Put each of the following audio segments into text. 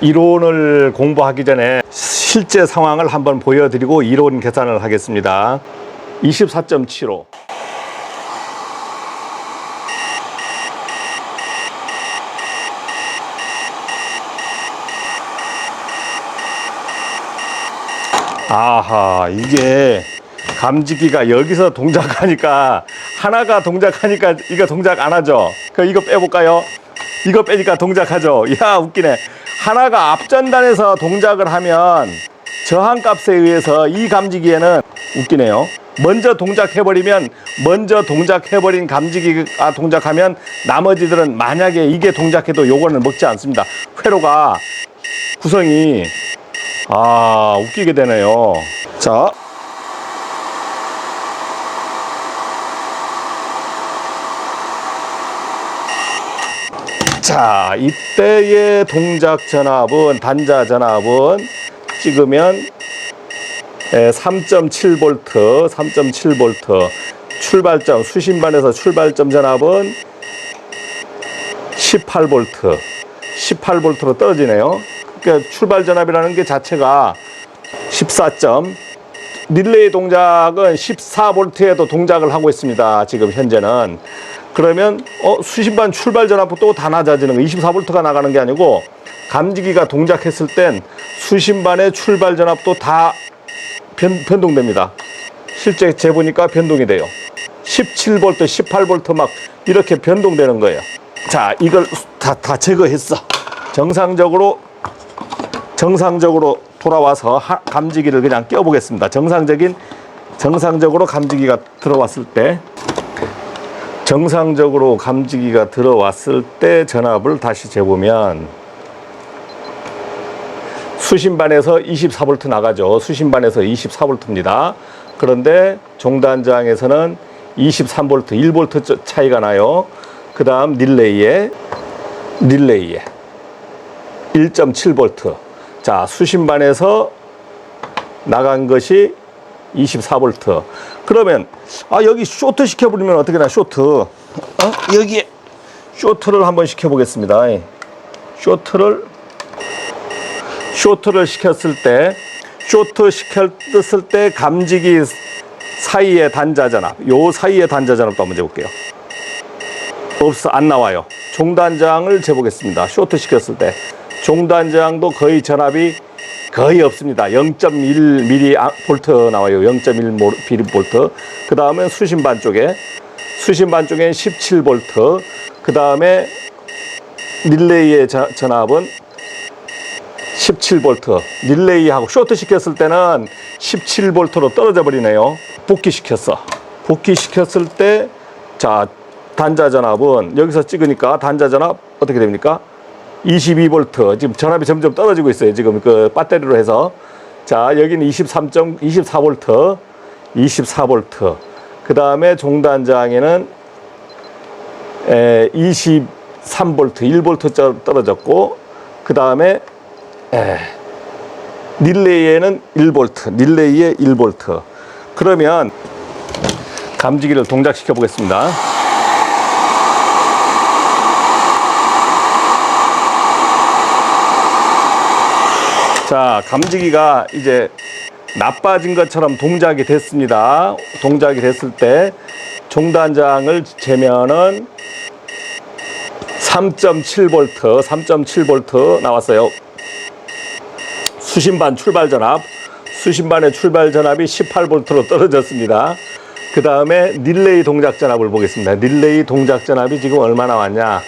이론을 공부하기 전에 실제 상황을 한번 보여드리고 이론 계산을 하겠습니다. 24.75. 아하, 이게 감지기가 여기서 동작하니까 하나가 동작하니까 이거 동작 안 하죠. 그럼 이거 빼볼까요? 이거 빼니까 동작하죠. 야, 웃기네. 하나가 앞전단에서 동작을 하면 저항값에 의해서 이 감지기에는 웃기네요. 먼저 동작해버리면 먼저 동작해버린 감지기가 동작하면 나머지들은 만약에 이게 동작해도 요거는 먹지 않습니다. 회로가 구성이 웃기게 되네요. 자, 이때의 동작 전압은, 단자 전압은 찍으면 3.7V, 3.7V. 출발점, 수신반에서 출발점 전압은 18V, 18V로 떨어지네요. 그러니까 출발 전압이라는 게 자체가 14점, 릴레이 동작은 14V에도 동작을 하고 있습니다. 지금 현재는. 그러면 수신반 출발 전압도 또 다 낮아지는 거, 24V가 나가는 게 아니고 감지기가 동작했을 땐 수신반의 출발 전압도 다 변동됩니다. 실제 재보니까 변동이 돼요. 17V, 18V 막 이렇게 변동되는 거예요. 자, 이걸 다 제거했어. 정상적으로 돌아와서 감지기를 그냥 껴보겠습니다. 정상적으로 감지기가 들어왔을 때, 전압을 다시 재보면 수신반에서 24V 나가죠. 수신반에서 24V입니다. 그런데 종단저항에서는 23V, 1V 차이가 나요. 그 다음 릴레이에 1.7V. 자, 수신반에서 나간 것이 24V. 그러면 여기 쇼트 시켜버리면 어떻게 나? 쇼트 여기에 쇼트를 한번 시켜보겠습니다. 쇼트를 시켰을 때 감지기 사이의 단자 전압, 요 사이의 단자 전압도 한번 재볼게요. 안 나와요. 종단저항을 재보겠습니다. 쇼트 시켰을 때 종단저항도 거의 전압이 거의 없습니다. 0.1mV 나와요. 0.1mV. 그 다음에 수신반 쪽엔 17V. 그 다음에 릴레이의 전압은 17V. 릴레이하고 쇼트 시켰을 때는 17V로 떨어져 버리네요. 복귀시켰을 때, 자, 단자 전압은 여기서 찍으니까 단자 전압 어떻게 됩니까? 22V. 지금 전압이 점점 떨어지고 있어요. 지금 그 배터리로 해서. 자, 여기는 24V. 그 다음에 종단저항에는 23V, 1V 떨어졌고, 그 다음에 릴레이에는 1V, 릴레이에 1V. 그러면 감지기를 동작시켜 보겠습니다. 자, 감지기가 이제 나빠진 것처럼 동작이 됐습니다. 동작이 됐을 때 종단저항을 재면은 3.7V 나왔어요. 수신반의 출발 전압이 18V로 떨어졌습니다. 그 다음에 릴레이 동작 전압을 보겠습니다. 릴레이 동작 전압이 지금 얼마 나왔냐?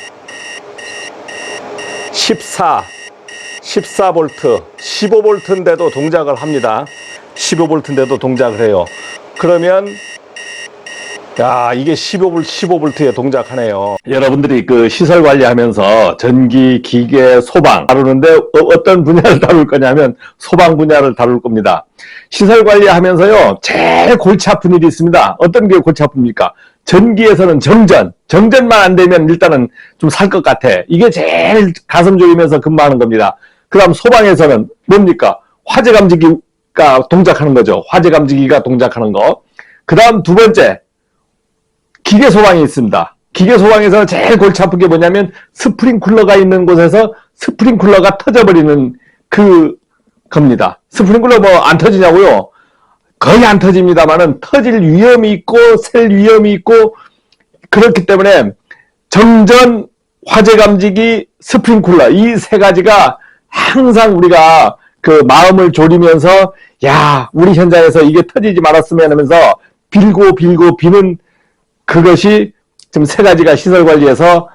14V, 15V인데도 동작을 합니다. 15V인데도 동작을 해요. 그러면 이게 15V에 동작하네요. 여러분들이 그 시설 관리하면서 전기, 기계, 소방 다루는데 어떤 분야를 다룰 거냐면 소방 분야를 다룰 겁니다. 시설 관리하면서요, 제일 골치 아픈 일이 있습니다. 어떤 게 골치 아픕니까? 전기에서는 정전만 안 되면 일단은 좀 살 것 같아. 이게 제일 가슴 졸이면서 근무하는 겁니다. 그 다음 소방에서는 뭡니까? 화재 감지기가 동작하는 거죠. 화재 감지기가 동작하는 거. 그 다음 두 번째, 기계 소방이 있습니다. 기계 소방에서는 제일 골치 아픈 게 뭐냐면 스프링쿨러가 있는 곳에서 스프링클러가 터져버리는 겁니다. 스프링클러 뭐 안 터지냐고요? 거의 안 터집니다만은 터질 위험이 있고 셀 위험이 있고 그렇기 때문에 정전, 화재 감지기, 스프링클러 이 세 가지가 항상 우리가 그 마음을 졸이면서 야 우리 현장에서 이게 터지지 말았으면 하면서 빌고 비는 그것이 지금 세 가지가 시설관리에서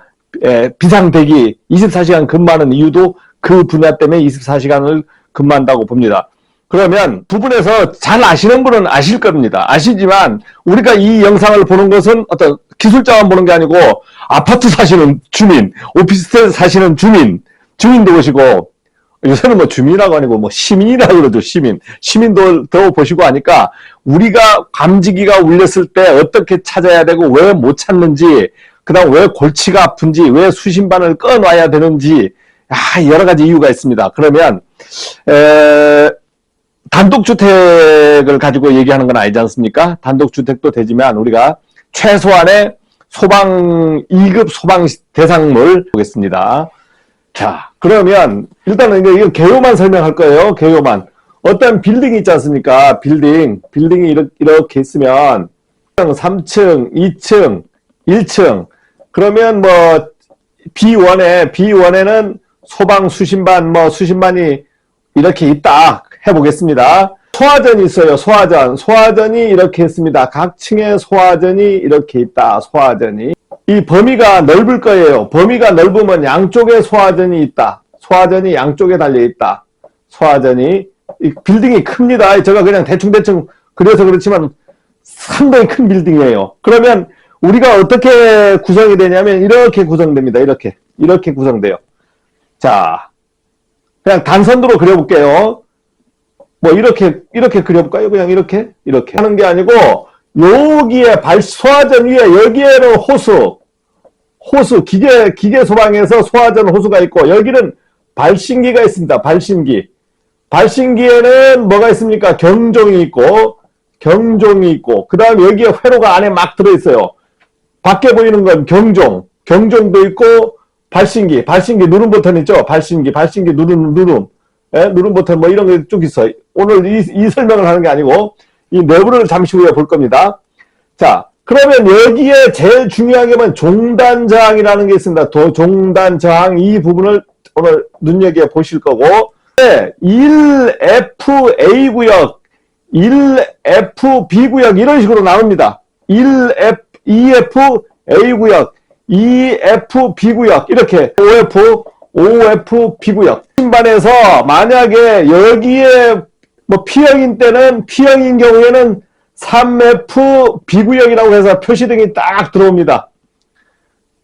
비상대기 24시간 근무하는 이유도 그 분야 때문에 24시간을 근무한다고 봅니다. 그러면 부분에서 잘 아시는 분은 아실 겁니다. 아시지만 우리가 이 영상을 보는 것은 어떤 기술자만 보는 게 아니고 아파트 사시는 주민, 오피스텔 사시는 주민도 보시고 요새는 뭐 주민이라고 아니고 뭐 시민이라고 그러죠. 시민도 더 보시고 하니까 우리가 감지기가 울렸을 때 어떻게 찾아야 되고 왜 못 찾는지 그 다음 왜 골치가 아픈지 왜 수신반을 꺼놔야 되는지 여러 가지 이유가 있습니다. 그러면 단독주택을 가지고 얘기하는 건 아니지 않습니까? 단독주택도 되지만 우리가 최소한의 2급 소방 대상물 보겠습니다. 자, 그러면 일단은 이거 개요만 설명할 거예요. 개요만. 어떤 빌딩이 있지 않습니까? 빌딩이 이렇게 있으면 3층, 2층, 1층. 그러면 뭐 B1에는 소방 수신반이 이렇게 있다 해보겠습니다. 소화전이 있어요. 소화전이 이렇게 있습니다. 각 층에 소화전이 이렇게 있다. 소화전이. 이 범위가 넓을 거예요. 범위가 넓으면 양쪽에 소화전이 있다. 소화전이 양쪽에 달려있다. 소화전이. 이 빌딩이 큽니다. 제가 그냥 대충 그래서 그렇지만 상당히 큰 빌딩이에요. 그러면 우리가 어떻게 구성이 되냐면 이렇게 구성됩니다. 이렇게 구성돼요. 자, 그냥 단선으로 그려볼게요. 뭐 이렇게 그려볼까요? 그냥 이렇게 하는 게 아니고 여기에 소화전 위에 여기에는 호수 기계 소방에서 소화전 호수가 있고 여기는 발신기가 있습니다. 발신기에는 뭐가 있습니까? 경종이 있고 그 다음에 여기에 회로가 안에 막 들어있어요. 밖에 보이는 건 경종도 있고 발신기 누름 버튼 있죠? 발신기 누름 버튼 뭐 이런 게 쭉 있어요. 오늘 이 설명을 하는 게 아니고 이 내부를 잠시 후에 볼 겁니다. 자, 그러면 여기에 제일 중요한 게 뭐냐면 종단저항이라는 게 있습니다. 종단저항 이 부분을 오늘 눈여겨 보실 거고 1FA 구역, 1FB 구역 이런 식으로 나옵니다. 2FA 구역, 2FB 구역 이렇게 OFB 구역. 신반에서 만약에 여기에 뭐 P형인 때는 P형인 경우에는 3FB 구역이라고 해서 표시등이 딱 들어옵니다.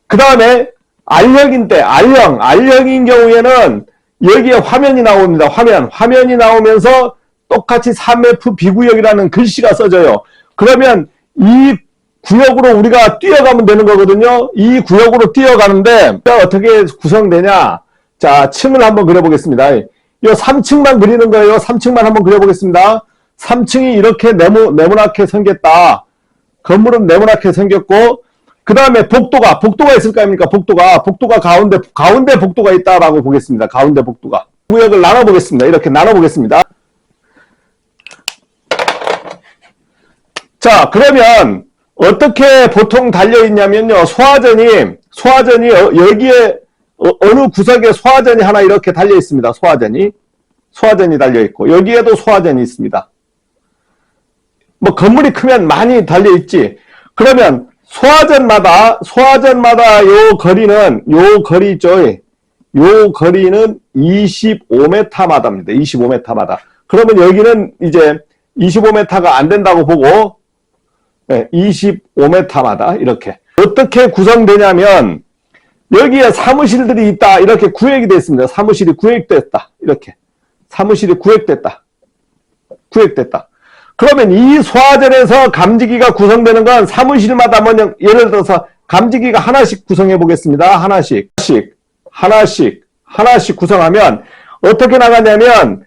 그 다음에 R형인 때 R형인 경우에는 여기에 화면이 나옵니다. 화면이 나오면서 똑같이 3FB 구역이라는 글씨가 써져요. 그러면 이 구역으로 우리가 뛰어가면 되는 거거든요. 이 구역으로 뛰어가는데 어떻게 구성되냐? 자, 층을 한번 그려보겠습니다. 이 3층만 그리는 거예요. 3층만 한번 그려보겠습니다. 3층이 이렇게 네모나게 생겼다. 건물은 네모나게 생겼고 그 다음에 복도가 있을 거 아닙니까? 복도가 가운데 복도가 있다라고 보겠습니다. 가운데 복도가. 구역을 나눠보겠습니다. 이렇게 나눠보겠습니다. 자, 그러면 어떻게 보통 달려있냐면요. 소화전이 여기에 어느 구석에 소화전이 하나 이렇게 달려있습니다. 소화전이 달려있고 여기에도 소화전이 있습니다. 뭐 건물이 크면 많이 달려있지. 그러면 소화전마다 요 거리 있죠. 요 거리는 25m마다입니다. 25m마다. 그러면 여기는 이제 25m가 안 된다고 보고 25m마다 이렇게. 어떻게 구성되냐면 여기에 사무실들이 있다. 이렇게 구획이 되어 있습니다. 사무실이 구획됐다. 이렇게. 사무실이 구획됐다. 그러면 이 소화전에서 감지기가 구성되는 건 사무실마다 먼저 예를 들어서 감지기가 하나씩 구성해 보겠습니다. 하나씩 구성하면 어떻게 나가냐면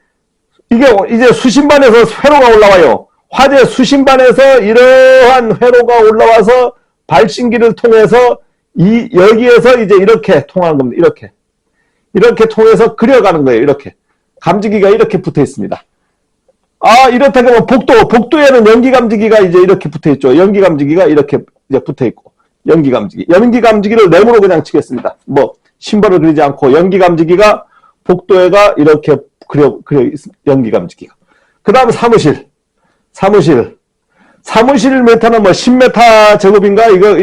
이게 이제 수신반에서 회로가 올라와요. 화재 수신반에서 이러한 회로가 올라와서 발신기를 통해서 여기에서 이제 이렇게 통하는 겁니다. 이렇게 통해서 그려가는 거예요. 이렇게. 감지기가 이렇게 붙어 있습니다. 아, 이렇다 그러면 복도에는 연기 감지기가 이제 이렇게 붙어 있죠. 연기 감지기가 이렇게 이제 붙어 있고. 연기 감지기를 네모로 그냥 치겠습니다. 뭐, 심벌을 그리지 않고 연기 감지기가 복도에가 이렇게 그려 연기 감지기가. 그 다음 사무실 메타는 뭐 10m 제곱인가? 이거,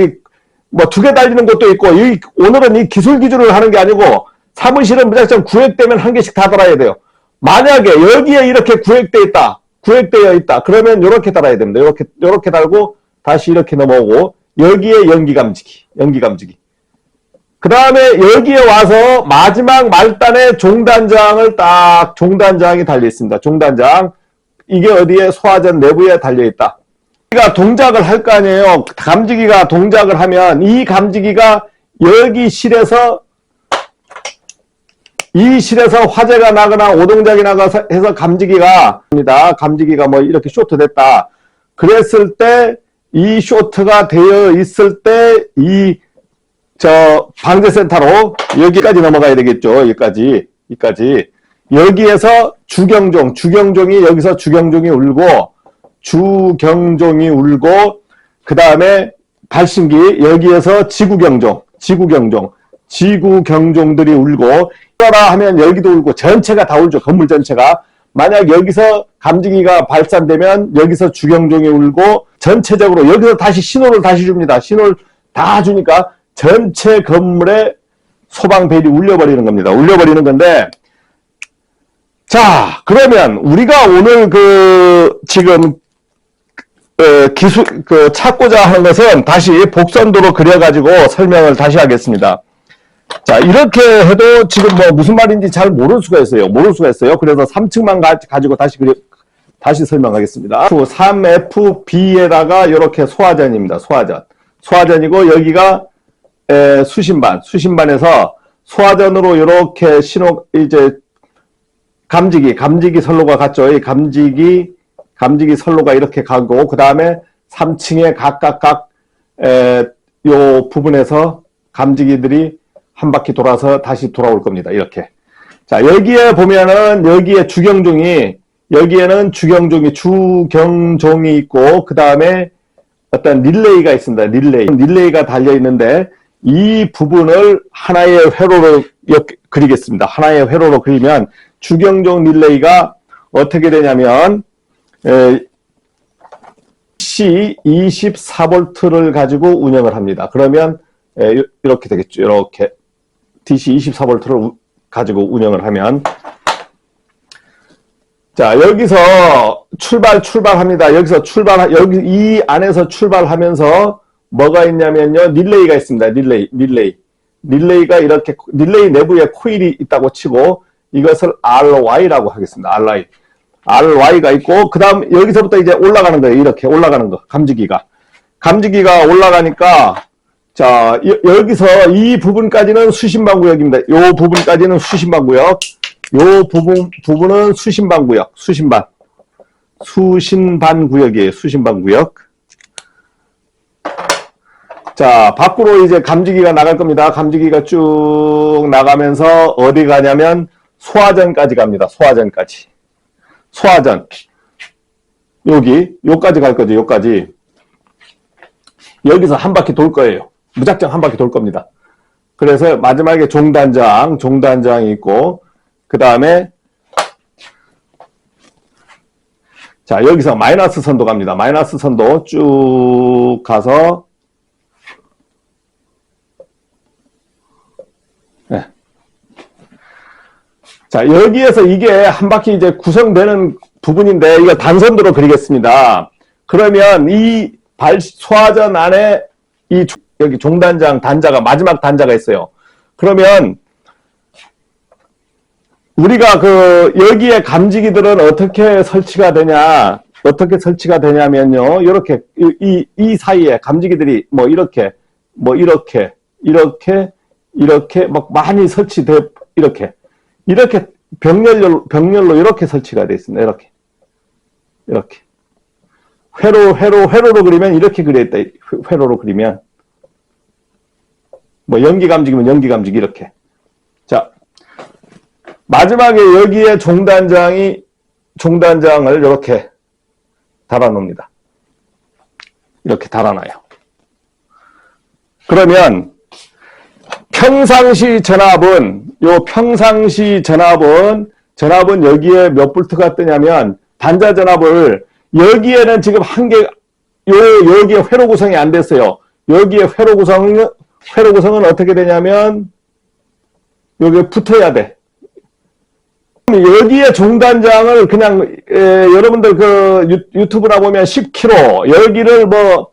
뭐 2개 달리는 것도 있고, 오늘은 이 기술 기준을 하는 게 아니고, 사무실은 무작정 구획되면 한 개씩 다 달아야 돼요. 만약에 여기에 이렇게 구획되어 있다. 그러면 이렇게 달아야 됩니다. 이렇게 달고, 다시 이렇게 넘어오고, 여기에 연기 감지기. 그 다음에 여기에 와서 마지막 말단에 종단장이 달려 있습니다. 종단장. 이게 어디에? 소화전 내부에 달려 있다. 감지기가 동작을 할 거 아니에요. 감지기가 동작을 하면 이 감지기가 여기 실에서 화재가 나거나 오동작이 나가서 해서 감지기가 뭐 이렇게 쇼트 됐다. 그랬을 때 이 쇼트가 되어 있을 때 방재센터로 여기까지 넘어가야 되겠죠. 여기까지. 여기에서 주경종이 여기서 주경종이 울고 그 다음에 발신기 여기에서 지구경종들이 울고 이거라 하면 여기도 울고 전체가 다 울죠. 건물 전체가. 만약 여기서 감지기가 발산되면 여기서 주경종이 울고 전체적으로 여기서 다시 신호를 다시 줍니다. 신호를 다 주니까 전체 건물에 소방벨이 울려버리는 겁니다. 울려버리는 건데, 자, 그러면 우리가 오늘 지금 찾고자 하는 것은 다시 복선도로 그려가지고 설명을 다시 하겠습니다. 자, 이렇게 해도 지금 뭐 무슨 말인지 잘 모를 수가 있어요. 그래서 3층만 가지고 다시 설명하겠습니다. 3FB에다가 이렇게 소화전입니다. 소화전이고 여기가 수신반에서 소화전으로 이렇게 감지기 선로가 갔죠. 이 감지기 선로가 이렇게 가고, 그 다음에 3층에 각각 요 부분에서 감지기들이 한 바퀴 돌아서 다시 돌아올 겁니다. 이렇게. 자, 여기에 보면은, 여기에는 주경종이 있고, 그 다음에 어떤 릴레이가 있습니다. 릴레이가 달려 있는데, 이 부분을 하나의 회로로 그리겠습니다. 하나의 회로로 그리면, 주경종 릴레이가 어떻게 되냐면, DC 24V를 가지고 운영을 합니다. 그러면, 이렇게 되겠죠. 이렇게. DC 24V를 가지고 운영을 하면, 자, 여기서 출발합니다. 여기 이 안에서 출발하면서 뭐가 있냐면요. 릴레이가 있습니다. 릴레이가 이렇게, 릴레이 내부에 코일이 있다고 치고, 이것을 RY라고 하겠습니다. RY가 있고, 그 다음 여기서부터 이제 올라가는 거예요. 이렇게 올라가는 거. 감지기가 올라가니까, 자, 여기서 이 부분까지는 수신반구역입니다. 요 부분까지는 수신반구역. 요 부분은 수신반구역. 수신반구역이에요. 수신반구역. 자, 밖으로 이제 감지기가 나갈 겁니다. 감지기가 쭉 나가면서 어디 가냐면 소화전까지 갑니다. 소화전. 요까지 갈 거죠. 요까지. 여기서 한 바퀴 돌 거예요. 무작정 한 바퀴 돌 겁니다. 그래서 마지막에 종단장이 있고, 그 다음에, 자, 여기서 마이너스 선도 갑니다. 마이너스 선도 쭉 가서, 네. 자, 여기에서 이게 한 바퀴 이제 구성되는 부분인데, 이거 단선도로 그리겠습니다. 그러면 이 소화전 안에 여기 종단장 마지막 단자가 있어요. 그러면 우리가 여기에 감지기들은 어떻게 설치가 되냐면요. 이렇게, 이 사이에 감지기들이 이렇게 막 많이 이렇게 병렬로 이렇게 설치가 되어 있습니다. 이렇게. 회로로 그리면 이렇게 그려있다. 회로로 그리면. 연기 감지기면 연기 감지기 이렇게. 자, 마지막에 여기에 종단장을 이렇게 달아놓습니다. 이렇게 달아놔요. 그러면 평상시 전압은 여기에 몇 볼트가 뜨냐면 단자 전압을 여기에는 지금 여기에 회로 구성이 안 됐어요. 여기에 회로 구성은 어떻게 되냐면 여기에 붙어야 돼. 여기에 종단장을 그냥 여러분들 그 유튜브나 보면 10kg, 여기를 뭐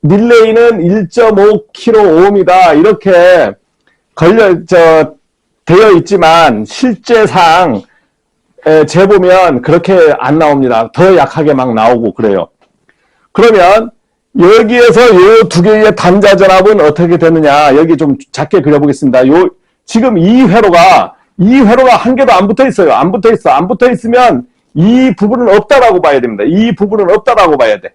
릴레이는 1.5kΩ이다 이렇게 되어 있지만 실제상 재보면 그렇게 안 나옵니다. 더 약하게 막 나오고 그래요. 그러면 여기에서 이 두 개의 단자 전압은 어떻게 되느냐, 여기 좀 작게 그려보겠습니다. 지금 이 회로가 한 개도 안 붙어 있어요. 안 붙어 있으면 이 부분은 없다라고 봐야 됩니다. 이 부분은 없다라고 봐야 돼.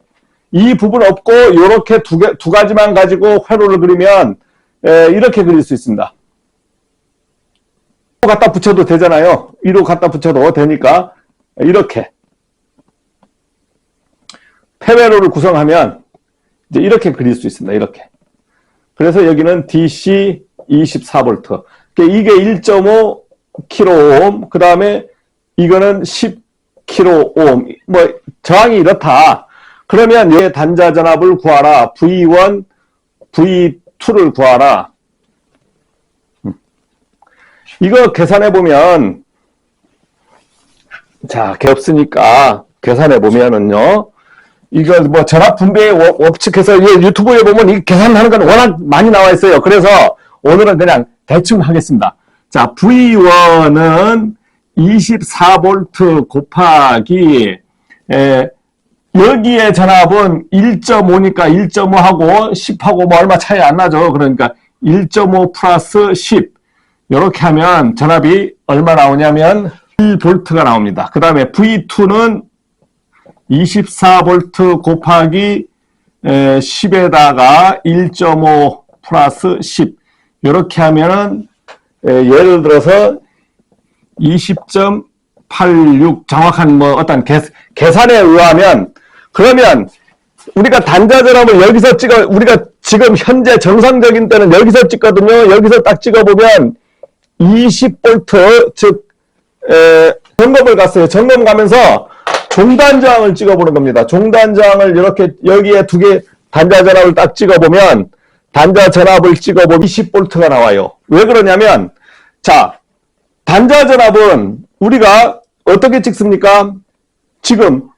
이 부분 없고 이렇게 두 가지만 가지고 회로를 그리면 이렇게 그릴 수 있습니다. 갖다 붙여도 되잖아요. 이로 갖다 붙여도 되니까 이렇게 폐회로를 구성하면 이제 이렇게 그릴 수 있습니다. 이렇게. 그래서 여기는 DC 24V. 이게 1.5kΩ, 그 다음에 이거는 10kΩ. 뭐 저항이 이렇다. 그러면 얘 단자 전압을 구하라. V1, V2를 구하라. 이거 계산해보면, 자, 없으니까 계산해보면은요, 이거 뭐 전압 분배 법칙해서 유튜브에 보면 이 계산하는 건 워낙 많이 나와 있어요. 그래서 오늘은 그냥 대충 하겠습니다. 자, V1은 24V 곱하기, 여기에 전압은 1.5니까 1.5하고 10하고 뭐 얼마 차이 안 나죠. 그러니까 1.5 플러스 10. 이렇게 하면 전압이 얼마 나오냐면 1V가 나옵니다. 그 다음에 V2는 24V 곱하기 10에다가 1.5 플러스 10. 이렇게 하면은 예를 들어서 20.86 정확한 뭐 어떤 계산에 의하면, 그러면 우리가 단자 전압을 여기서 우리가 지금 현재 정상적인 때는 여기서 찍거든요. 여기서 딱 찍어보면 20V, 즉 점검을 갔어요. 점검 가면서 종단저항을 찍어보는 겁니다. 종단저항을 이렇게 여기에 두 개 단자 전압을 딱 찍어보면, 단자 전압을 찍어보면 20V가 나와요. 왜 그러냐면, 자, 단자 전압은 우리가 어떻게 찍습니까? 지금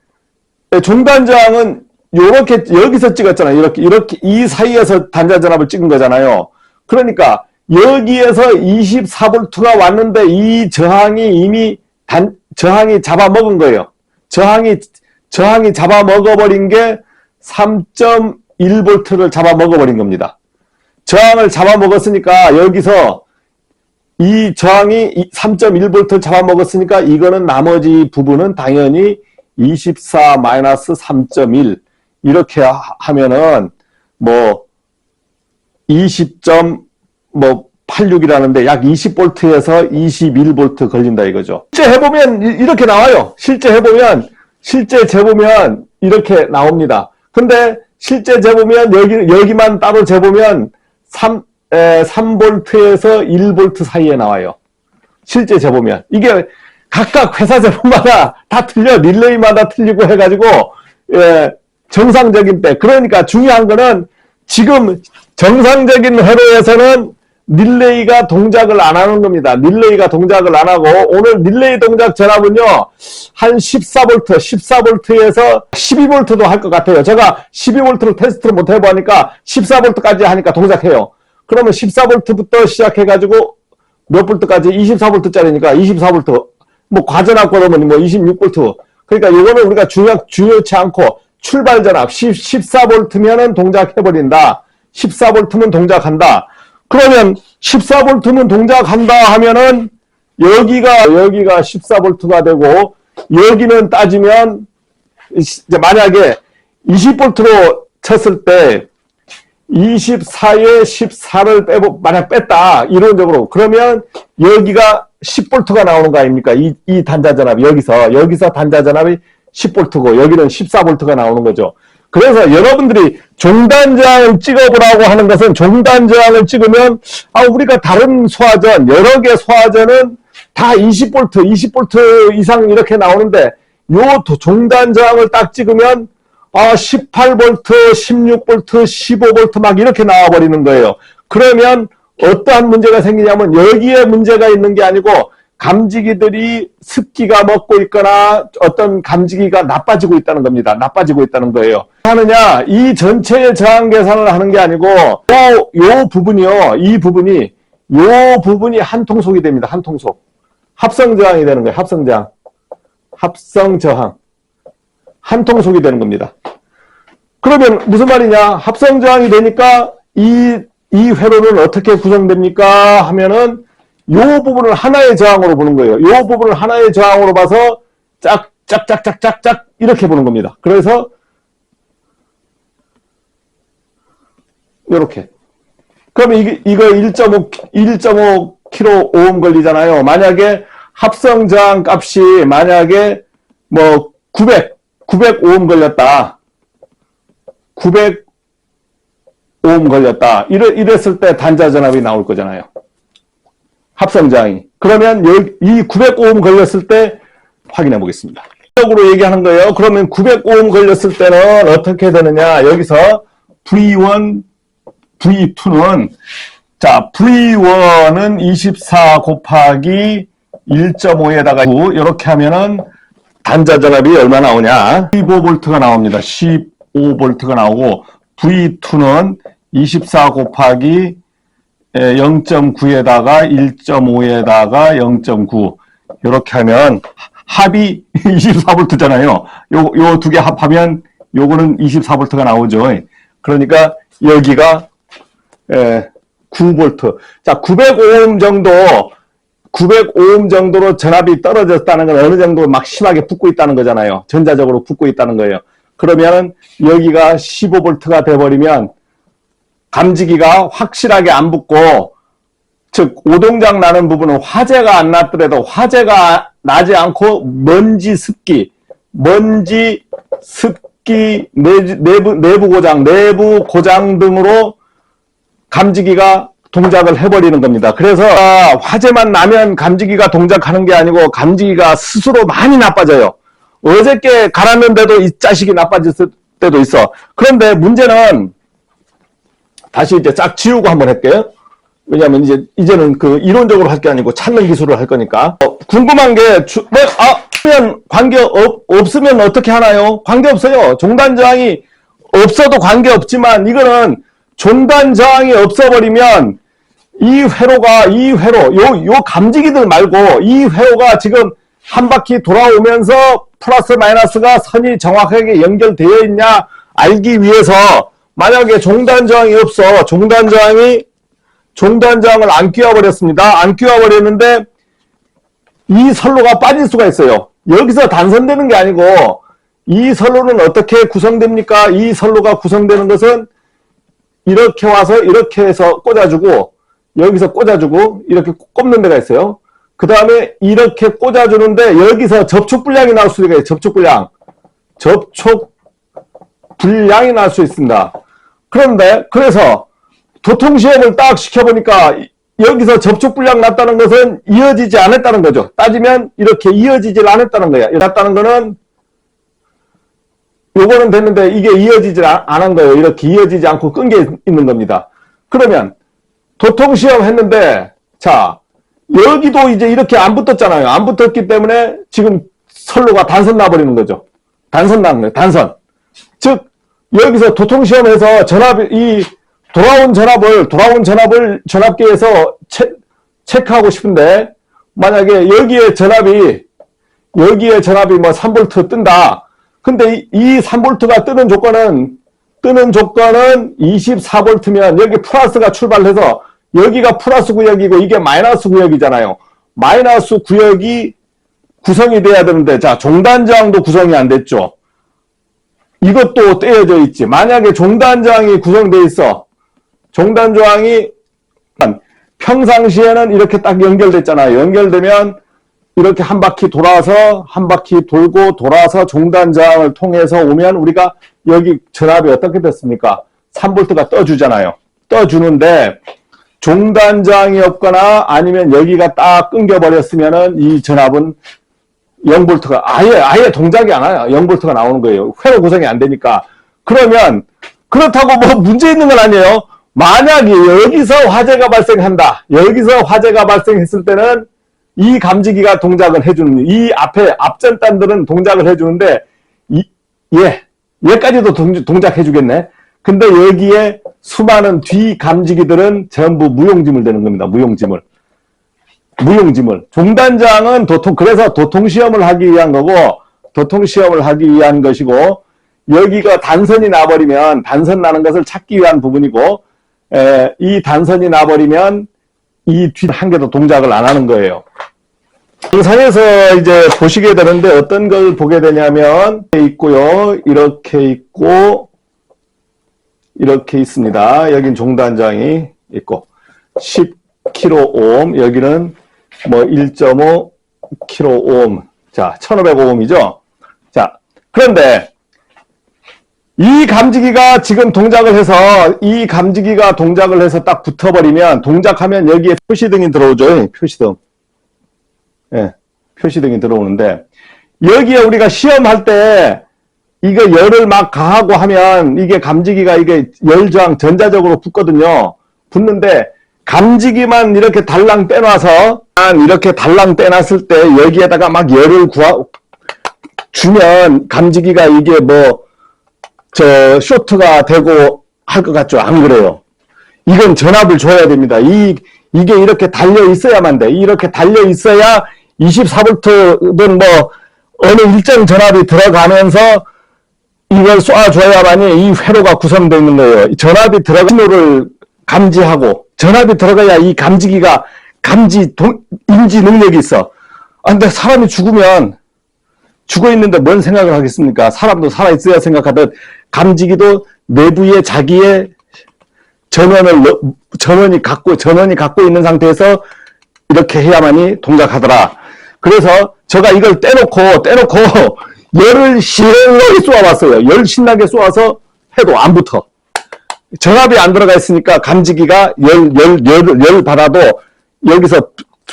종단저항은 요렇게 여기서 찍었잖아요. 이렇게 이 사이에서 단자 전압을 찍은 거잖아요. 그러니까 여기에서 24V가 왔는데 이 저항이 이미 저항이 잡아먹은 거예요. 저항이 잡아먹어버린 게 3.1V를 잡아먹어버린 겁니다. 저항을 잡아먹었으니까 여기서 이 저항이 3.1V 잡아먹었으니까 이거는 나머지 부분은 당연히 24-3.1 이렇게 하면은 뭐 20.86이라는데 약 20V에서 21V 걸린다 이거죠. 실제 해보면 이렇게 나와요. 실제 재보면 이렇게 나옵니다. 근데 실제 재보면 여기만 따로 재보면 3V에서 1V 사이에 나와요. 실제 재보면. 이게 각각 회사 제품마다 다 틀려. 릴레이마다 틀리고 해가지고, 정상적인 때. 그러니까 중요한 거는 지금 정상적인 회로에서는 릴레이가 동작을 안 하는 겁니다. 릴레이가 동작을 안 하고, 오늘 릴레이 동작 전압은요, 한 14V에서 12V도 할 것 같아요. 제가 12V를 테스트를 못 해보니까 14V까지 하니까 동작해요. 그러면 14V부터 시작해가지고 몇 V까지? 24V짜리니까 24V. 뭐 과전압 거면 뭐 26V. 그러니까 이거는 우리가 중요치 않고 출발 전압 14V면은 동작해버린다. 14V면 동작한다. 그러면 14V면 동작한다 하면은 여기가 14V가 되고 여기는 따지면 만약에 20V로 쳤을 때 24에 14를 만약 뺐다. 이론적으로. 그러면 여기가 10V가 나오는 거 아닙니까? 이 단자전압이 여기서 단자전압이 10V고 여기는 14V가 나오는 거죠. 그래서 여러분들이 종단저항을 찍어보라고 하는 것은 종단저항을 찍으면 우리가 다른 소화전 여러 개 소화전은 다 20V, 20V 이상 이렇게 나오는데 요 종단저항을 딱 찍으면 18V, 16V, 15V 막 이렇게 나와버리는 거예요. 그러면 어떠한 문제가 생기냐면 여기에 문제가 있는 게 아니고 감지기들이 습기가 먹고 있거나 어떤 감지기가 나빠지고 있다는 겁니다. 나빠지고 있다는 거예요. 하느냐, 이 전체의 저항 계산을 하는 게 아니고 요 부분이요. 이 부분이 요 부분이 한 통속이 됩니다. 한 통속. 합성 저항이 되는 거예요. 합성 저항. 합성 저항. 한 통속이 되는 겁니다. 그러면 무슨 말이냐? 합성 저항이 되니까 이 회로는 어떻게 구성됩니까? 하면은 요 부분을 하나의 저항으로 보는 거예요. 요 부분을 하나의 저항으로 봐서 짝짝짝짝짝 이렇게 보는 겁니다. 그래서 요렇게. 그러면 이거 1.5 kΩ 걸리잖아요. 만약에 합성 저항 값이 만약에 뭐 900옴 걸렸다. 900옴 걸렸다. 이랬을 때 단자 전압이 나올 거잖아요. 합성 저항이. 그러면 이 900옴 걸렸을 때 확인해 보겠습니다. 적으로 얘기하는 거예요. 그러면 900옴 걸렸을 때는 어떻게 되느냐? 여기서 V1, V2는 자, V1은 24 곱하기 1.5에다가 9 이렇게 하면은 단자 전압이 얼마 나오냐? 15V가 나옵니다. 15V가 나오고 V2는 24 곱하기 0.9에다가 1.5에다가 0.9 이렇게 하면 합이 24V잖아요. 요 두 개 합하면 요거는 24V가 나오죠. 그러니까 여기가 9V. 자, 900옴 정도로 전압이 떨어졌다는 건 어느 정도 막 심하게 붙고 있다는 거잖아요. 전자적으로 붙고 있다는 거예요. 그러면 여기가 15V가 돼버리면 감지기가 확실하게 안 붙고, 즉 오동작 나는 부분은 화재가 안 났더라도 화재가 나지 않고 먼지, 습기, 내부 고장 등으로 감지기가 동작을 해버리는 겁니다. 그래서 화재만 나면 감지기가 동작하는 게 아니고 감지기가 스스로 많이 나빠져요. 어저께 갈았는데도 이 자식이 나빠졌을 때도 있어. 그런데 문제는 다시 이제 싹 지우고 한번 할게요. 왜냐하면 이제는 그 이론적으로 할 게 아니고 찾는 기술을 할 거니까. 궁금한 게 관계 없으면 어떻게 하나요? 관계 없어요. 종단 저항이 없어도 관계 없지만 이거는 종단 저항이 없어버리면 이 회로 요 감지기들 말고 이 회로가 지금 한 바퀴 돌아오면서 플러스 마이너스가 선이 정확하게 연결되어 있냐 알기 위해서 만약에 종단 저항이 없어 종단 저항을 안 끼워버렸습니다. 안 끼워버렸는데 이 선로가 빠질 수가 있어요. 여기서 단선되는 게 아니고 이 선로는 어떻게 구성됩니까? 이 선로가 구성되는 것은 이렇게 와서 이렇게 해서 꽂아주고 여기서 꽂아주고 이렇게 꼽는 데가 있어요. 그 다음에 이렇게 꽂아주는데 여기서 접촉불량이 나올 수가 있어요. 접촉불량이 날 수 있습니다. 그런데 그래서 도통시험을 딱 시켜보니까 여기서 접촉불량 났다는 것은 이어지지 않았다는 거죠. 따지면 이렇게 이어지질 않았다는 거야. 났다는 거는 요거는 됐는데 이게 이어지질 않은 거예요. 이렇게 이어지지 않고 끈 게 있는 겁니다. 그러면 도통시험 했는데 자 여기도 이제 이렇게 안 붙었잖아요. 안 붙었기 때문에 지금 선로가 단선 나버리는 거죠. 단선 나는 거예요. 단선. 즉 여기서 도통시험에서 돌아온 전압을 전압기에서 체크하고 싶은데 만약에 여기에 전압이 뭐 3V 뜬다. 근데 이 3V가 뜨는 조건은 24V면 여기 플러스가 출발해서 여기가 플러스 구역이고 이게 마이너스 구역이잖아요. 마이너스 구역이 구성이 돼야 되는데 자 종단 저항도 구성이 안 됐죠. 이것도 떼어져 있지. 만약에 종단 저항이 구성되어 있어. 종단 저항이 평상시에는 이렇게 딱 연결됐잖아요. 연결되면 이렇게 한 바퀴 돌아서 한 바퀴 돌고 돌아서 종단장을 통해서 오면 우리가 여기 전압이 어떻게 됐습니까? 3V가 떠주잖아요. 떠주는데 종단장이 없거나 아니면 여기가 딱 끊겨버렸으면은 이 전압은 0V가 아예 동작이 안 와요. 0V가 나오는 거예요. 회로 구성이 안 되니까. 그러면 그렇다고 뭐 문제 있는 건 아니에요. 만약에 여기서 화재가 발생한다. 여기서 화재가 발생했을 때는 이 감지기가 동작을 해주는, 이 앞에 앞전단들은 동작을 해주는데 얘까지도 동작해주겠네. 근데 여기에 수많은 뒤 감지기들은 전부 무용지물 되는 겁니다. 무용지물. 종단장은 그래서 도통시험을 하기 위한 거고, 도통시험을 하기 위한 것이고, 여기가 단선이 나버리면, 단선 나는 것을 찾기 위한 부분이고, 이 단선이 나버리면, 이 뒤 한 개도 동작을 안 하는 거예요. 영상에서 이제 보시게 되는데, 어떤 걸 보게 되냐면, 이렇게 있고요, 이렇게 있고, 이렇게 있습니다. 여긴 종단장이 있고, 10kΩ, 여기는 뭐 1.5kΩ. 자, 1500Ω이죠? 자, 그런데 이 감지기가 지금 동작을 해서, 이 감지기가 동작을 해서 딱 붙어버리면, 동작하면 여기에 표시등이 들어오죠? 표시등. 예, 표시등이 들어오는데, 여기에 우리가 시험할 때, 이거 열을 막 가하고 하면, 이게 감지기가 이게 열저항 전자적으로 붙거든요. 붙는데, 감지기만 이렇게 달랑 빼놔서, 이렇게 달랑 빼놨을 때, 여기에다가 막 열을 주면, 감지기가 이게 쇼트가 되고 할 것 같죠? 안 그래요. 이건 전압을 줘야 됩니다. 이게 이렇게 달려 있어야만 돼. 이렇게 달려 있어야 24V든 어느 일정 전압이 들어가면서 이걸 쏴줘야만이 이 회로가 구성되어 있는 거예요. 전압이 들어간 신호를 감지하고, 전압이 들어가야 이 감지기가 인지 능력이 있어. 근데 사람이 죽으면, 죽어 있는데 뭔 생각을 하겠습니까? 사람도 살아있어야 생각하듯, 감지기도 내부에 자기의 전원이 갖고 있는 상태에서 이렇게 해야만이 동작하더라. 그래서 제가 이걸 떼놓고 열을 신나게 쏘아봤어요. 열 신나게 쏘아서 해도 안 붙어. 전압이 안 들어가 있으니까 감지기가 열 받아도 여기서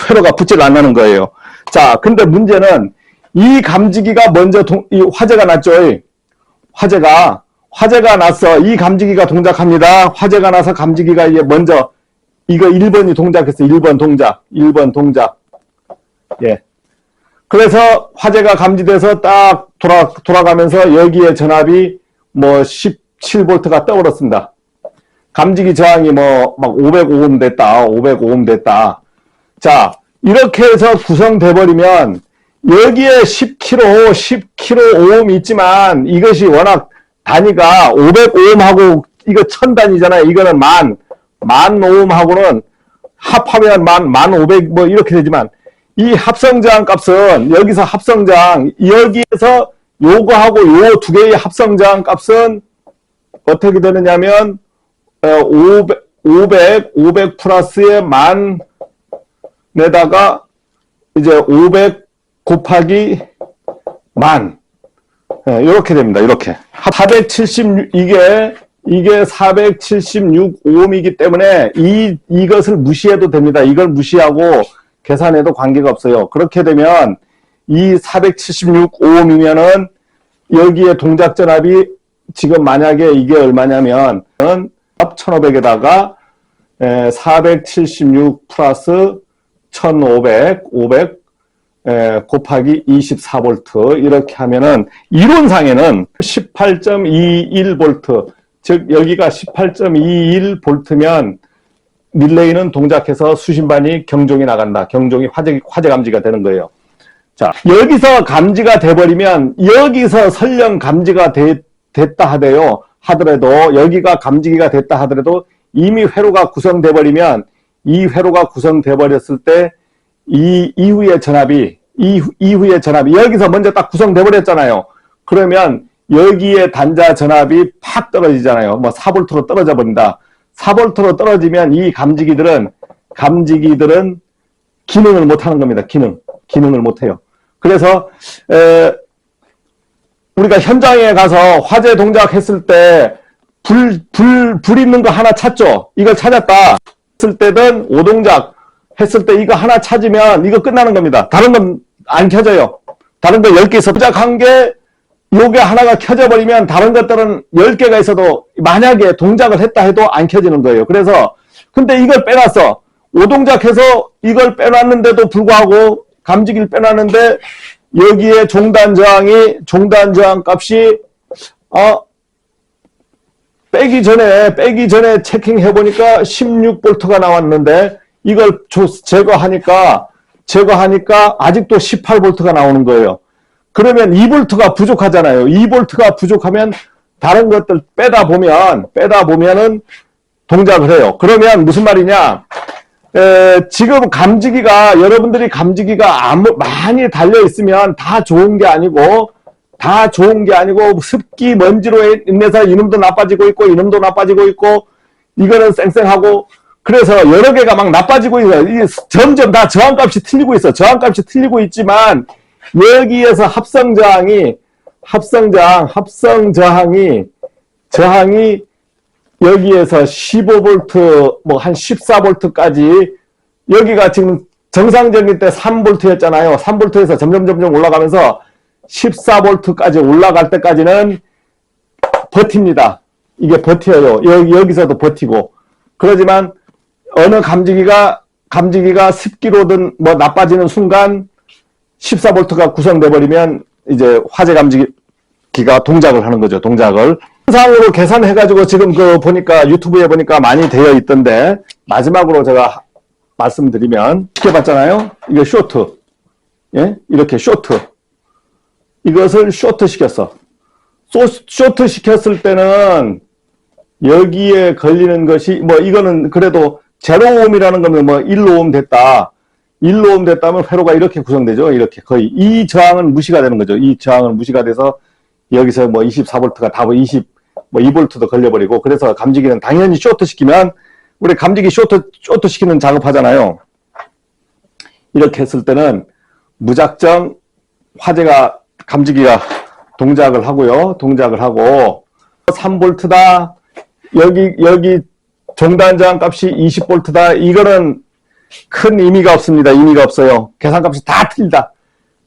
회로가 붙질 않는 거예요. 자, 근데 문제는 이 감지기가 먼저 이 화재가 났죠. 화재가 났어. 이 감지기가 동작합니다. 화재가 나서 감지기가 이제 먼저 이거 1번이 동작했어. 1번 동작. 예. 그래서 화재가 감지돼서 딱 돌아가면서 여기에 전압이 17V가 떠버렸습니다. 감지기 저항이 막 500Ω 됐다. 자, 이렇게 해서 구성돼 버리면 여기에 10kΩ 있지만 이것이 워낙 단위가 500Ω하고 이거 1000단위잖아요. 이거는 만 오음하고는 합하면 1500 이렇게 되지만 이 합성저항 값은 여기서 여기에서 요거하고 요 두 개의 합성저항 값은 어떻게 되느냐면 500 플러스에 만에다가 이제 500 곱하기 만 이렇게 됩니다. 이렇게 476 이게 476오음이기 때문에 이것을 무시해도 됩니다. 이걸 무시하고 계산해도 관계가 없어요. 그렇게 되면 이 476오음이면은 여기에 동작 전압이 지금 만약에 이게 얼마냐면 1500에다가 476 플러스 1500 곱하기 24V 이렇게 하면은 이론상에는 18.21V 즉 여기가 18.21V면 릴레이는 동작해서 수신반이 경종이 나간다. 경종이 화재 감지가 되는 거예요. 자, 여기서 감지가 돼버리면 여기서 설령 감지가 됐다 하더라도 여기가 감지기가 됐다 하더라도 이미 회로가 구성돼 버리면 이 회로가 구성돼 버렸을 때 이후의 전압이 여기서 먼저 딱 구성돼 버렸잖아요. 그러면 여기에 단자 전압이 팍 떨어지잖아요. 4V로 떨어져 버린다. 4V로 떨어지면 이 감지기들은 감지기들은 기능을 못하는 겁니다. 기능을 못해요. 그래서 우리가 현장에 가서 화재 동작했을 때 불 있는 거 하나 찾죠. 이걸 찾았다 했을 때든 오동작 했을 때 이거 하나 찾으면 이거 끝나는 겁니다. 다른 건 안 켜져요. 다른 거 10개 있어. 동작한 게 요게 하나가 켜져 버리면 다른 것들은 10개가 있어도 만약에 동작을 했다 해도 안 켜지는 거예요. 그래서 근데 이걸 빼놨어. 오동작해서 이걸 빼놨는데도 불구하고 감지기를 빼놨는데 여기에 종단 저항 값이 빼기 전에 체킹해 보니까 16V가 나왔는데 이걸 제거하니까 아직도 18V가 나오는 거예요. 그러면 2V가 부족하잖아요. 2V가 부족하면 다른 것들 빼다 보면은 동작을 해요. 그러면 무슨 말이냐? 지금 여러분들이 감지기가 많이 달려 있으면 다 좋은 게 아니고 습기 먼지로 인해서 이놈도 나빠지고 있고 이놈도 나빠지고 있고 이거는 쌩쌩하고 그래서 여러 개가 막 나빠지고 있어요. 점점 다 저항값이 틀리고 있어. 저항값이 틀리고 있지만 여기에서 합성저항이 여기에서 15V 뭐 한 14V까지 여기가 지금 정상적일 때 3V였잖아요. 3V에서 점점 올라가면서 14V까지 올라갈 때까지는 버팁니다. 이게 버텨요. 여기서도 버티고. 그러지만 어느 감지기가 습기로든 뭐 나빠지는 순간 14V가 구성돼 버리면 이제 화재 감지기가 동작을 하는 거죠. 동작을. 상으로 계산해가지고 지금 보니까 유튜브에 보니까 많이 되어 있던데 마지막으로 제가 말씀드리면 시켜봤잖아요. 이거 쇼트. 예? 이렇게 쇼트. 이것을 쇼트 시켰어. 쇼트 시켰을 때는 여기에 걸리는 것이 뭐 이거는 그래도 0ohm이라는 거면 뭐 1ohm 됐다. 1ohm 됐다면 회로가 이렇게 구성되죠. 이렇게 거의 이 저항은 무시가 되는 거죠. 이 저항은 무시가 돼서 여기서 뭐 24V가 다 2V도 걸려버리고 그래서 감지기는 당연히 쇼트 시키면 우리 감지기 쇼트 시키는 작업하잖아요. 이렇게 했을 때는 무작정 감지기가 동작을 하고요. 동작을 하고 3V다. 여기 종단 저항 값이 20V다. 이거는 큰 의미가 없습니다. 의미가 없어요. 계산값이 다 틀리다.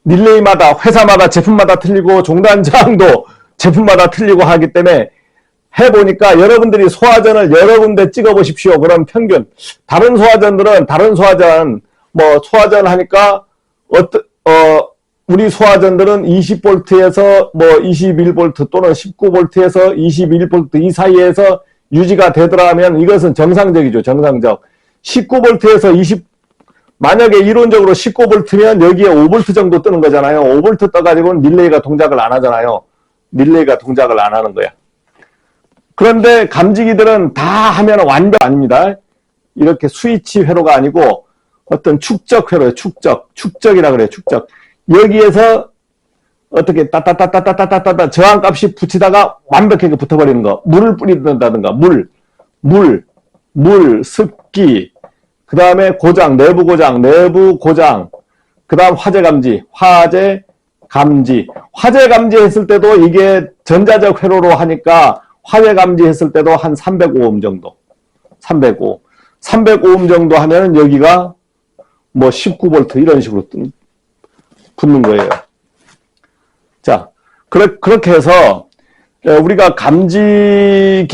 릴레이마다 회사마다 제품마다 틀리고 종단 저항도 제품마다 틀리고 하기 때문에 해보니까 여러분들이 소화전을 여러 군데 찍어보십시오. 그럼 평균 다른 소화전 뭐 소화전 하니까 우리 소화전들은 20V에서 뭐 21V 또는 19V에서 21V 이 사이에서 유지가 되더라 하면 이것은 정상적이죠. 정상적. 19V에서 만약에 이론적으로 19V면 여기에 5V 정도 뜨는 거잖아요. 5V 떠가지고는 릴레이가 동작을 안 하잖아요. 릴레이가 동작을 안 하는 거야. 그런데 감지기들은 다 하면 완벽 아닙니다. 이렇게 스위치 회로가 아니고 어떤 축적 회로예요. 축적이라 그래요. 축적. 여기에서 어떻게 따따따따따따따따 저항값이 붙이다가 완벽하게 붙어버리는 거. 물을 뿌린다든가 물, 습기, 그 다음에 고장, 내부 고장, 그 다음 화재 감지 했을 때도 이게 전자적 회로로 하니까 화재 감지했을 때도 한 305ohm 정도. 305ohm 정도 하면은 여기가 뭐 19V 이런 식으로 붙는 거예요. 자, 그렇게 해서 우리가 감지기들이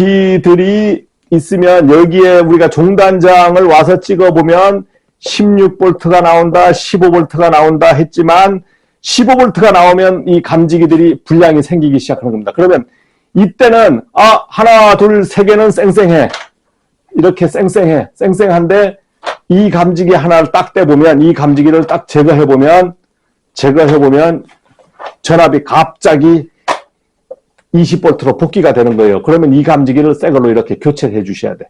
있으면 여기에 우리가 종단저항을 와서 찍어보면 16V가 나온다, 15V가 나온다 했지만 15V가 나오면 이 감지기들이 불량이 생기기 시작하는 겁니다. 그러면 이때는 하나, 둘, 세 개는 쌩쌩해. 이렇게 쌩쌩한데 이 감지기 하나를 딱 떼보면 이 감지기를 딱 제거해보면 전압이 갑자기 20V로 복귀가 되는 거예요. 그러면 이 감지기를 새 걸로 이렇게 교체해 주셔야 돼.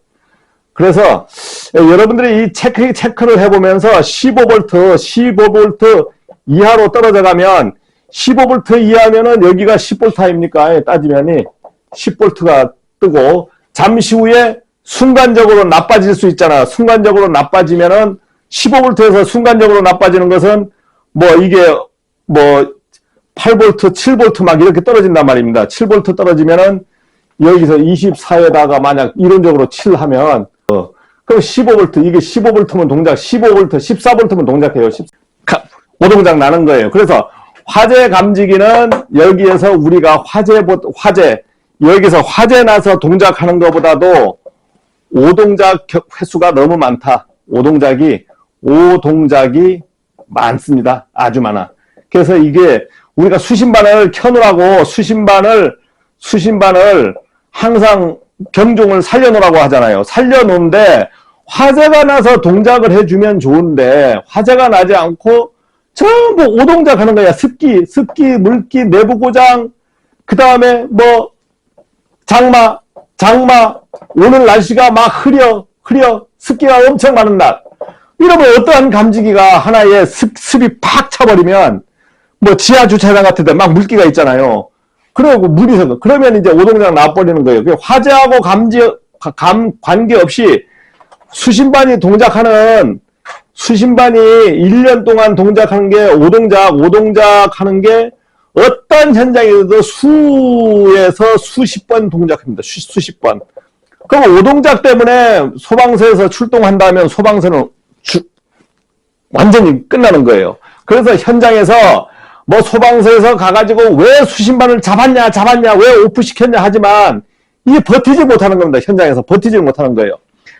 그래서 여러분들이 이 체크를 해보면서 15V 이하로 떨어져 가면 15V 이하면은 여기가 10V 아닙니까? 따지면이 10V가 뜨고 잠시 후에 순간적으로 나빠질 수 있잖아. 순간적으로 나빠지면은 15V에서 순간적으로 나빠지는 것은 뭐 이게 뭐 8V, 7V 막 이렇게 떨어진단 말입니다. 7V 떨어지면은 여기서 24에다가 만약 이론적으로 7 하면 그럼 15V, 이게 15V면 동작, 15V, 14V면 동작해요. 5동작 나는 거예요. 그래서 화재 감지기는 여기에서 우리가 화재, 여기서 화재 나서 동작하는 것보다도 5동작 횟수가 너무 많다. 5동작이 많습니다. 아주 많아. 그래서 이게 우리가 수신반을 켜놓으라고 수신반을 항상 경종을 살려놓으라고 하잖아요. 살려놓는데 화재가 나서 동작을 해주면 좋은데 화재가 나지 않고 전부 5동작 하는 거야. 습기, 물기, 내부 고장, 그 다음에 뭐 장마, 오늘 날씨가 막 흐려, 습기가 엄청 많은 날. 이러면 어떠한 감지기가 하나의 습이 팍 차버리면 뭐 지하 주차장 같은 데 막 물기가 있잖아요. 그러고 물이 서 그러면 이제 5동작 나와버리는 거예요. 화재하고 관계없이 수신반이 1년 동안 동작하는 게 5동작 하는 게 어떤 현장에서도 수에서 수십 번 동작합니다. 수십 번. 그럼 5동작 때문에 소방서에서 출동한다면 소방서는 완전히 끝나는 거예요. 그래서 현장에서 뭐 소방서에서 가가지고 왜 수신반을 잡았냐, 왜 오프시켰냐 하지만 이게 버티지 못하는 겁니다. 현장에서 버티지 못하는 거예요.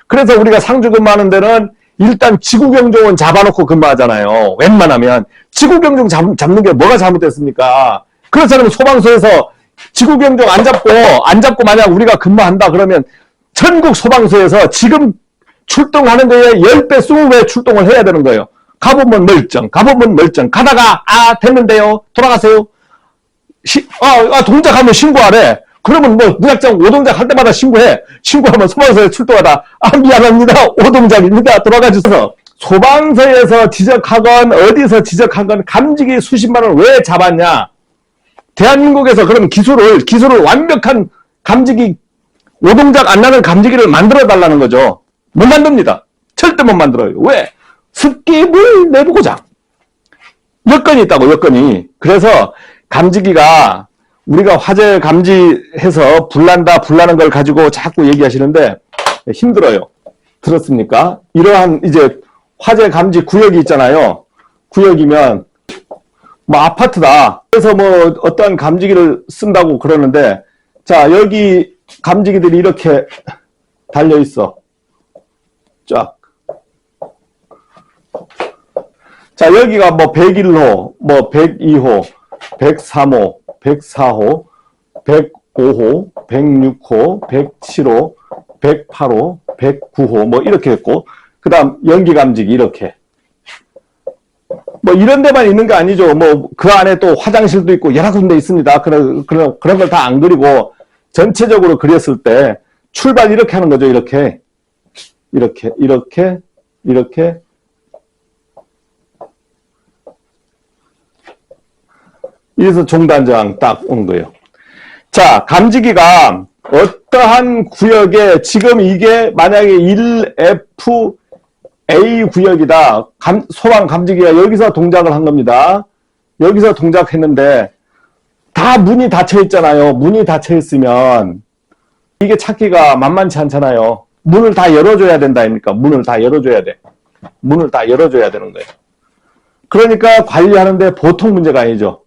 그래서 우리가 상주 근무하는 데는 일단 지구경종은 잡아놓고 근무하잖아요. 웬만하면 지구경종 잡는 게 뭐가 잘못됐습니까? 그렇잖아요. 소방서에서 지구경종 안 잡고 만약 우리가 근무한다 그러면 전국 소방서에서 지금 출동하는 거에 10배, 20배 출동을 해야 되는 거예요. 가보면 멀쩡, 가다가 됐는데요, 돌아가세요. 동작하면 신고하래. 그러면 뭐 무작정 5동작 할 때마다 신고하면 소방서에 출동하다 미안합니다, 5동작입니다, 돌아가주세요. 소방서에서 지적하건 어디서 지적하건 감지기 수십만을 왜 잡았냐. 대한민국에서 그럼 기술을 완벽한 감지기 5동작 안 나는 감지기를 만들어 달라는 거죠. 못 만듭니다. 절대 못 만들어요. 왜? 습기, 물, 내부 고장. 여건이 있다고, 여건이. 그래서 감지기가 우리가 화재 감지해서 불나는 걸 가지고 자꾸 얘기하시는데 힘들어요. 들었습니까? 이러한 이제 화재 감지 구역이 있잖아요. 구역이면 뭐 아파트다. 그래서 뭐 어떤 감지기를 쓴다고 그러는데 자, 여기 감지기들이 이렇게 달려 있어. 쫙. 자, 여기가 뭐 101호, 뭐 102호, 103호, 104호, 105호, 106호, 107호, 108호, 109호, 뭐 이렇게 했고, 그 다음 연기 감지기 이렇게. 뭐 이런 데만 있는 게 아니죠. 뭐 그 안에 또 화장실도 있고 여러 군데 있습니다. 그런 걸 다 안 그리고 전체적으로 그렸을 때 출발 이렇게 하는 거죠. 이렇게. 이래서 종단저항 딱 오는 거예요. 자, 감지기가 어떠한 구역에 지금 이게 만약에 1FA 구역이다. 소방 감지기가 여기서 동작을 한 겁니다. 여기서 동작했는데 다 문이 닫혀 있잖아요. 문이 닫혀 있으면 이게 찾기가 만만치 않잖아요. 문을 다 열어줘야 된다 아닙니까? 문을 다 열어줘야 돼. 문을 다 열어줘야 되는 거예요. 그러니까 관리하는데 보통 문제가 아니죠.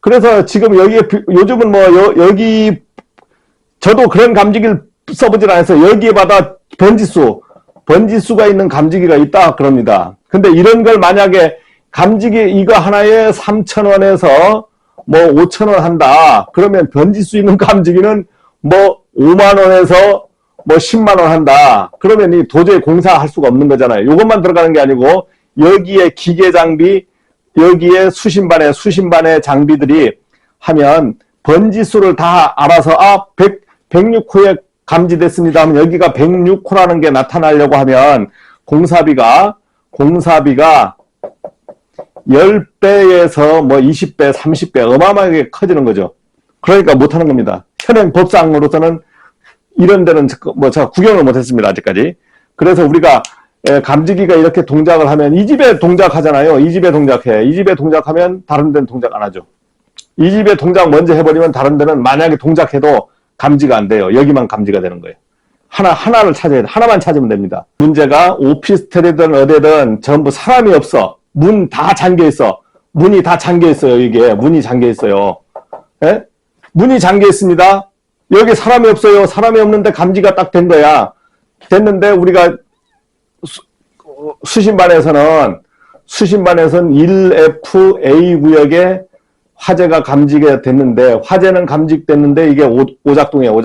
그래서 지금 여기에 요즘은 뭐 여기 저도 그런 감지기를 써보질 않아서 여기에 받아 번지수가 있는 감지기가 있다 그럽니다. 근데 이런 걸 만약에 감지기 이거 하나에 3,000원에서 뭐 5,000원 한다. 그러면 번지수 있는 감지기는 뭐 5만원에서 뭐 10만원 한다. 그러면 이 도저히 공사할 수가 없는 거잖아요. 이것만 들어가는 게 아니고 여기에 기계 장비, 여기에 수신반의 장비들이 하면 번지수를 다 알아서 106호에 감지됐습니다 하면 여기가 106호라는 게 나타나려고 하면 공사비가 10배에서 뭐 20배, 30배 어마어마하게 커지는 거죠. 그러니까 못하는 겁니다. 현행 법상으로서는 이런 데는 제가 구경을 못했습니다, 아직까지. 그래서 우리가 감지기가 이렇게 동작을 하면 이 집에 동작하잖아요. 이 집에 동작해. 이 집에 동작하면 다른 데는 동작 안 하죠. 이 집에 동작 먼저 해버리면 다른 데는 만약에 동작해도 감지가 안 돼요. 여기만 감지가 되는 거예요. 하나를 찾아야 돼. 하나만 찾으면 됩니다. 문제가 오피스텔이든 어디든 전부 사람이 없어. 문 다 잠겨 있어. 문이 다 잠겨 있어요. 이게 문이 잠겨 있어요. 예? 문이 잠겨 있습니다. 여기 사람이 없어요. 사람이 없는데 감지가 딱 된 거야. 됐는데 우리가 수신반에서는 1FA 구역에 화재가 감지가 됐는데, 화재는 감지됐는데 이게 오작동이에요.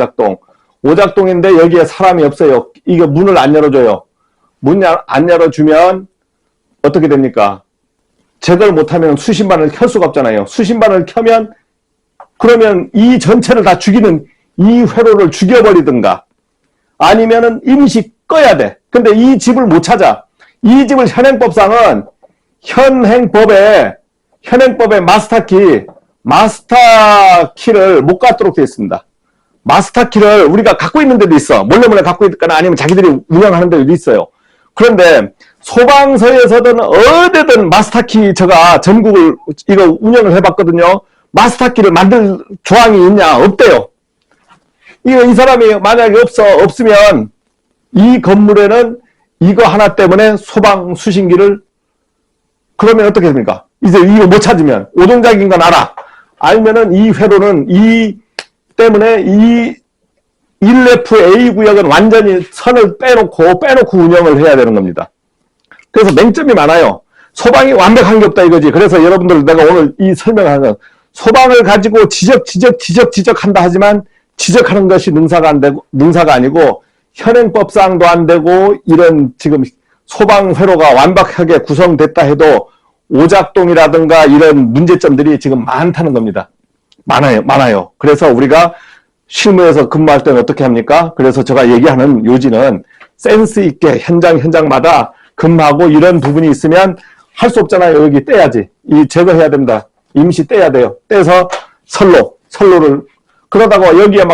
오작동인데 여기에 사람이 없어요. 이게 문을 안 열어줘요. 문 안 열어주면 어떻게 됩니까? 제거를 못하면 수신반을 켤 수가 없잖아요. 수신반을 켜면 그러면 이 전체를 다 죽이는 이 회로를 죽여버리든가 아니면은 임시 꺼야 돼. 근데 이 집을 못 찾아. 이 집을 현행법상은 현행법에 마스터키를 못 갖도록 되어 있습니다. 마스터키를 우리가 갖고 있는 데도 있어. 몰래 갖고 있거나 아니면 자기들이 운영하는 데도 있어요. 그런데 소방서에서든 어디든 마스터키 제가 전국을 이거 운영을 해봤거든요. 마스터키를 만들 조항이 있냐? 없대요. 이 사람이 만약에 없으면 이 건물에는 이거 하나 때문에 소방 수신기를 그러면 어떻게 됩니까? 이제 이거 못 찾으면 오동작인 건 알면은 이 회로는 이 때문에 이 1FA 구역은 완전히 선을 빼놓고 운영을 해야 되는 겁니다. 그래서 맹점이 많아요. 소방이 완벽한 게 없다 이거지. 그래서 여러분들 내가 오늘 이 설명하는 건 소방을 가지고 지적한다 하지만 지적하는 것이 능사가 아니고 현행법상도 안 되고 이런 지금 소방 회로가 완벽하게 구성됐다 해도 오작동이라든가 이런 문제점들이 지금 많다는 겁니다. 많아요. 그래서 우리가 실무에서 근무할 때는 어떻게 합니까? 그래서 제가 얘기하는 요지는 센스 있게 현장마다 근무하고 이런 부분이 있으면 할 수 없잖아요. 여기 떼야지. 이 제거해야 됩니다. 임시 떼야 돼요. 떼서 선로를 그러다가 여기에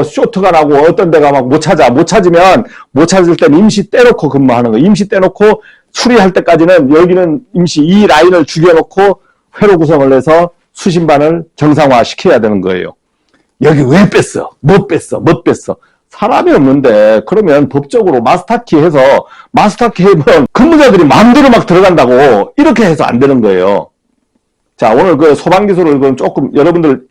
쇼트가 나고 어떤 데가 못 찾으면 못 찾을 때는 임시 떼놓고 근무하는 거예요. 임시 떼놓고 수리할 때까지는 여기는 임시 이 라인을 죽여놓고 회로 구성을 해서 수신반을 정상화 시켜야 되는 거예요. 여기 왜 뺐어? 못 뺐어? 사람이 없는데 그러면 법적으로 마스터키 해면 근무자들이 마음대로 막 들어간다고 이렇게 해서 안 되는 거예요. 자, 오늘 그 소방기술을 조금 여러분들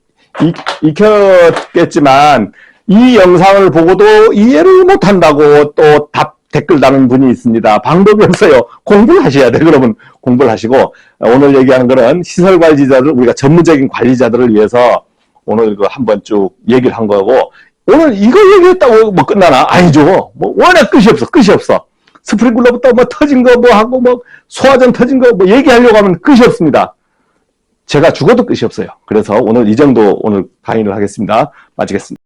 익혔겠지만 이 영상을 보고도 이해를 못한다고 또 댓글 다는 분이 있습니다. 방법이 없어요. 공부를 하셔야 돼요. 여러분 공부를 하시고 오늘 얘기하는 거는 시설관리자들 우리가 전문적인 관리자들을 위해서 오늘 그 한번 쭉 얘기를 한 거고 오늘 이거 얘기했다고 끝나나? 아니죠. 워낙 끝이 없어. 스프링클러부터 터진 거 하고 소화전 터진 거 얘기하려고 하면 끝이 없습니다. 제가 죽어도 끝이 없어요. 그래서 오늘 이 정도 오늘 강의를 하겠습니다. 마치겠습니다.